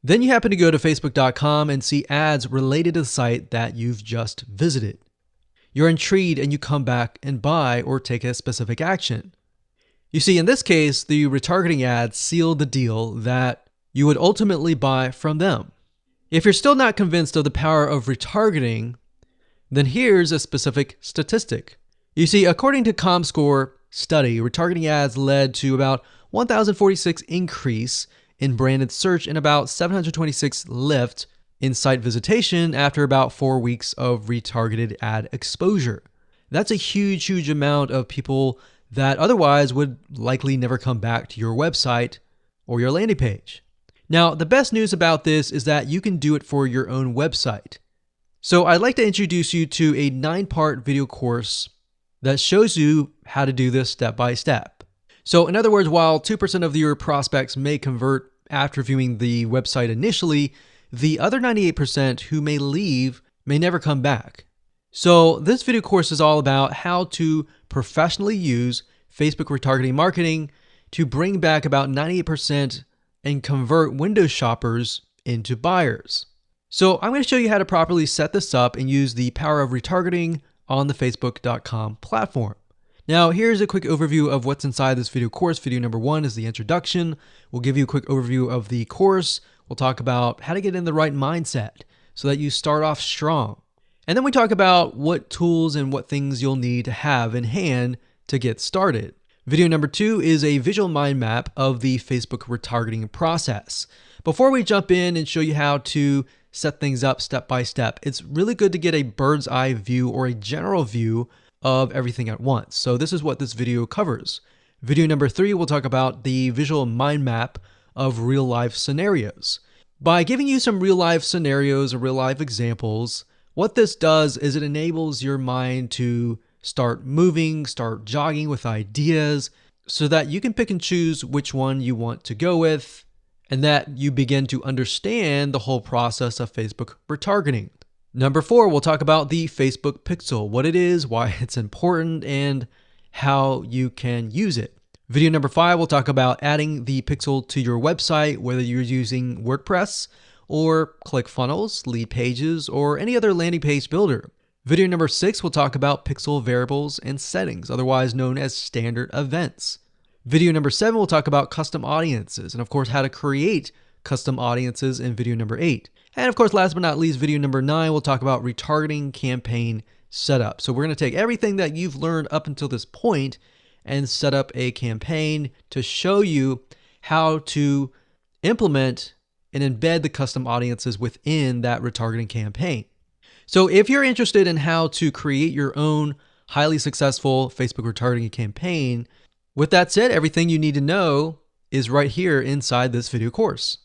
Then you happen to go to facebook.com and see ads related to the site that you've just visited. You're intrigued and you come back and buy or take a specific action. You see, in this case, the retargeting ads sealed the deal that you would ultimately buy from them. If you're still not convinced of the power of retargeting, then here's a specific statistic. You see, according to ComScore study, retargeting ads led to about 1,046 increase in branded search and about 726 lift in site visitation after about 4 weeks of retargeted ad exposure. That's a huge amount of people that otherwise would likely never come back to your website or your landing page. Now, the best news about this is that you can do it for your own website. So I'd like to introduce you to a 9-part video course that shows you how to do this step by step. So in other words, while 2% of your prospects may convert after viewing the website initially, the other 98% who may leave may never come back. So this video course is all about how to professionally use Facebook retargeting marketing to bring back about 98% and convert window shoppers into buyers. So I'm going to show you how to properly set this up and use the power of retargeting on the facebook.com platform. Now, here's a quick overview of what's inside this video course. Video number 1 is the introduction. We'll give you a quick overview of the course. We'll talk about how to get in the right mindset so that you start off strong. And then we talk about what tools and what things you'll need to have in hand to get started. Video number 2 is a visual mind map of the Facebook retargeting process. Before we jump in and show you how to set things up step by step, it's really good to get a bird's eye view or a general view of everything at once. So this is what this video covers. Video number 3, we'll talk about the visual mind map of real life scenarios. By giving you some real life scenarios or real life examples, what this does is it enables your mind to start moving, start jogging with ideas so that you can pick and choose which one you want to go with, and that you begin to understand the whole process of Facebook retargeting. Number 4, we'll talk about the Facebook pixel, what it is, why it's important, and how you can use it. Video number 5, we'll talk about adding the pixel to your website, whether you're using WordPress or ClickFunnels, Lead Pages, or any other landing page builder. Video number 6, we'll talk about pixel variables and settings, otherwise known as standard events. Video number 7, we'll talk about custom audiences, and of course how to create custom audiences in video number 8. And of course, last but not least, video number 9, we'll talk about retargeting campaign setup. So we're going to take everything that you've learned up until this point and set up a campaign to show you how to implement and embed the custom audiences within that retargeting campaign. So if you're interested in how to create your own highly successful Facebook retargeting campaign, with that said, everything you need to know is right here inside this video course.